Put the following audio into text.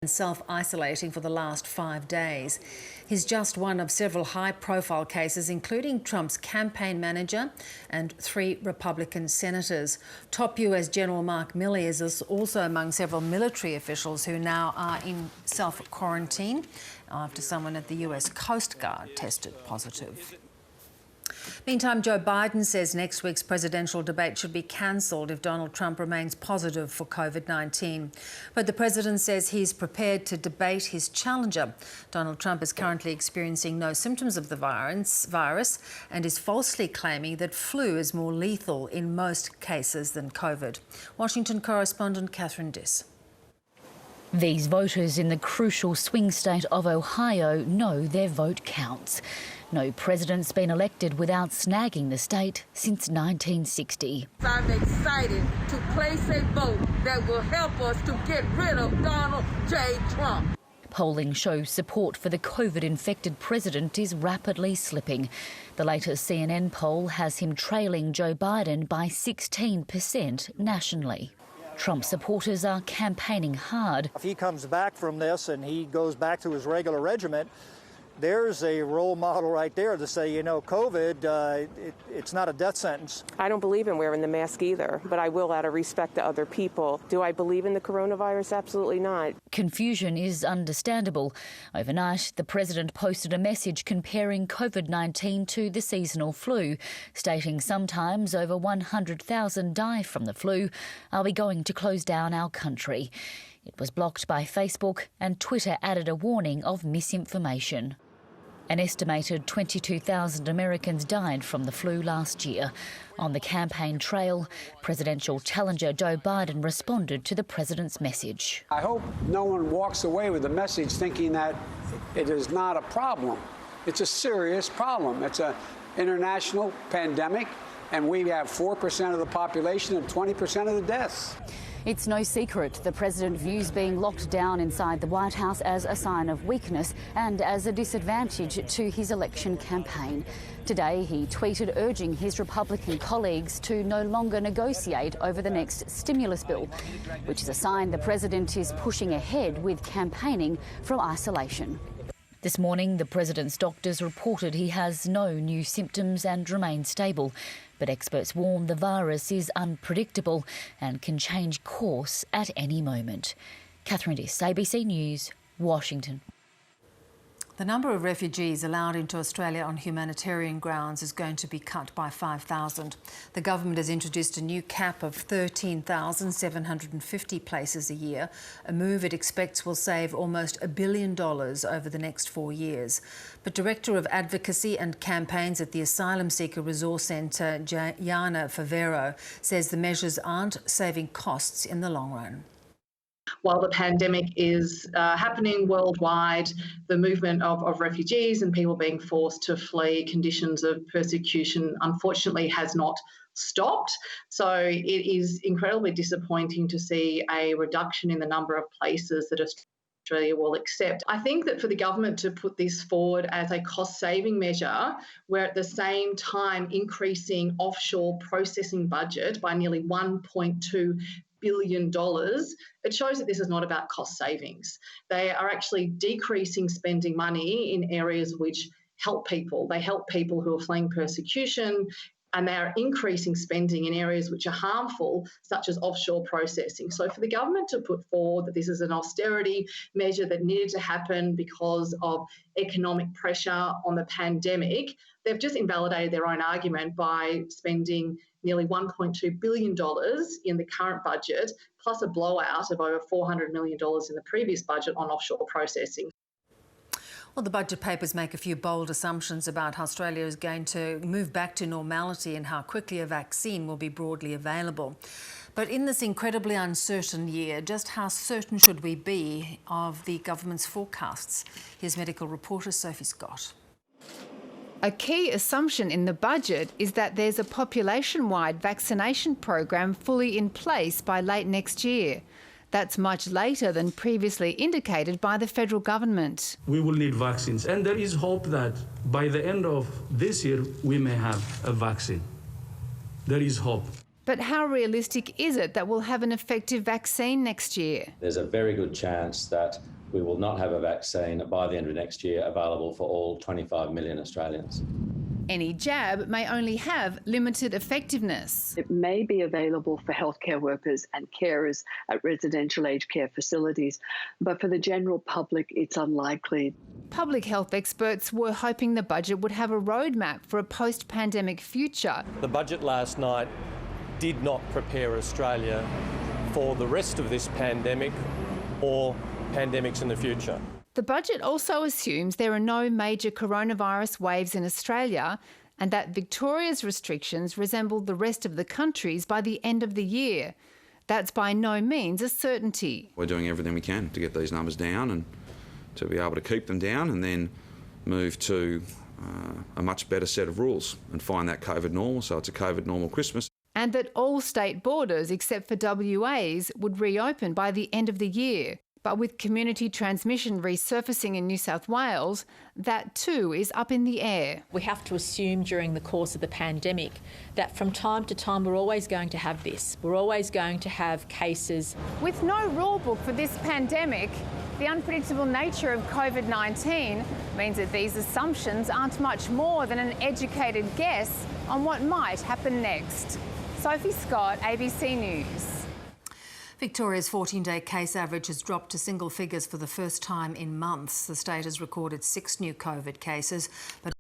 and self-isolating for the last 5 days. He's just one of several high-profile cases, including Trump's campaign manager and 3 Republican senators. Top US General Mark Milley is also among several military officials who now are in self-quarantine after someone at the US Coast Guard tested positive. Meantime, Joe Biden says next week's presidential debate should be cancelled if Donald Trump remains positive for COVID-19. But the president says he's prepared to debate his challenger. Donald Trump is currently experiencing no symptoms of the virus and is falsely claiming that flu is more lethal in most cases than COVID. Washington correspondent Catherine Diss. These voters in the crucial swing state of Ohio know their vote counts. No president's been elected without snagging the state since 1960. I'm excited to place a vote that will help us to get rid of Donald J. Trump. Polling shows support for the COVID-infected president is rapidly slipping. The latest CNN poll has him trailing Joe Biden by 16% nationally. Trump supporters are campaigning hard. If he comes back from this and he goes back to his regular regiment, there's a role model right there to say, you know, COVID, it's not a death sentence. I don't believe in wearing the mask either, but I will out of respect to other people. Do I believe in the coronavirus? Absolutely not. Confusion is understandable. Overnight, the president posted a message comparing COVID-19 to the seasonal flu, stating sometimes over 100,000 die from the flu. Are we going to close down our country? It was blocked by Facebook, and Twitter added a warning of misinformation. An estimated 22,000 Americans died from the flu last year. On the campaign trail, presidential challenger Joe Biden responded to the president's message. I hope no one walks away with the message thinking that it is not a problem. It's a serious problem. It's an international pandemic, and we have 4% of the population and 20% of the deaths. It's no secret the president views being locked down inside the White House as a sign of weakness and as a disadvantage to his election campaign. Today, he tweeted urging his Republican colleagues to no longer negotiate over the next stimulus bill, which is a sign the president is pushing ahead with campaigning from isolation. This morning, the president's doctors reported he has no new symptoms and remains stable. But experts warn the virus is unpredictable and can change course at any moment. Catherine Diss, ABC News, Washington. The number of refugees allowed into Australia on humanitarian grounds is going to be cut by 5,000. The government has introduced a new cap of 13,750 places a year, a move it expects will save almost $1 billion over the next 4 years. But Director of Advocacy and Campaigns at the Asylum Seeker Resource Centre, Jana Favero, says the measures aren't saving costs in the long run. While the pandemic is happening worldwide, the movement of refugees and people being forced to flee conditions of persecution unfortunately has not stopped. So it is incredibly disappointing to see a reduction in the number of places that Australia will accept. I think that for the government to put this forward as a cost-saving measure, we're at the same time increasing offshore processing budget by nearly $1.2 billion, it shows that this is not about cost savings. They are actually decreasing spending money in areas which help people. They help people who are fleeing persecution, and they are increasing spending in areas which are harmful, such as offshore processing. So for the government to put forward that this is an austerity measure that needed to happen because of economic pressure on the pandemic, they've just invalidated their own argument by spending nearly $1.2 billion in the current budget, plus a blowout of over $400 million in the previous budget on offshore processing. Well, the budget papers make a few bold assumptions about how Australia is going to move back to normality and how quickly a vaccine will be broadly available. But in this incredibly uncertain year, just how certain should we be of the government's forecasts? Here's medical reporter Sophie Scott. A key assumption in the budget is that there's a population-wide vaccination program fully in place by late next year. That's much later than previously indicated by the federal government. We will need vaccines, and there is hope that by the end of this year we may have a vaccine. There is hope. But how realistic is it that we'll have an effective vaccine next year? There's a very good chance that we will not have a vaccine by the end of next year available for all 25 million Australians. Any jab may only have limited effectiveness. It may be available for healthcare workers and carers at residential aged care facilities, but for the general public, it's unlikely. Public health experts were hoping the budget would have a roadmap for a post-pandemic future. The budget last night did not prepare Australia for the rest of this pandemic or pandemics in the future. The budget also assumes there are no major coronavirus waves in Australia and that Victoria's restrictions resemble the rest of the country's by the end of the year. That's by no means a certainty. We're doing everything we can to get these numbers down and to be able to keep them down and then move to a much better set of rules and find that COVID normal, so it's a COVID normal Christmas. And that all state borders except for WA's would reopen by the end of the year. But with community transmission resurfacing in New South Wales, that too is up in the air. We have to assume during the course of the pandemic that from time to time we're always going to have this. We're always going to have cases. With no rule book for this pandemic, the unpredictable nature of COVID-19 means that these assumptions aren't much more than an educated guess on what might happen next. Sophie Scott, ABC News. Victoria's 14-day case average has dropped to single figures for the first time in months. The state has recorded 6 new COVID cases, but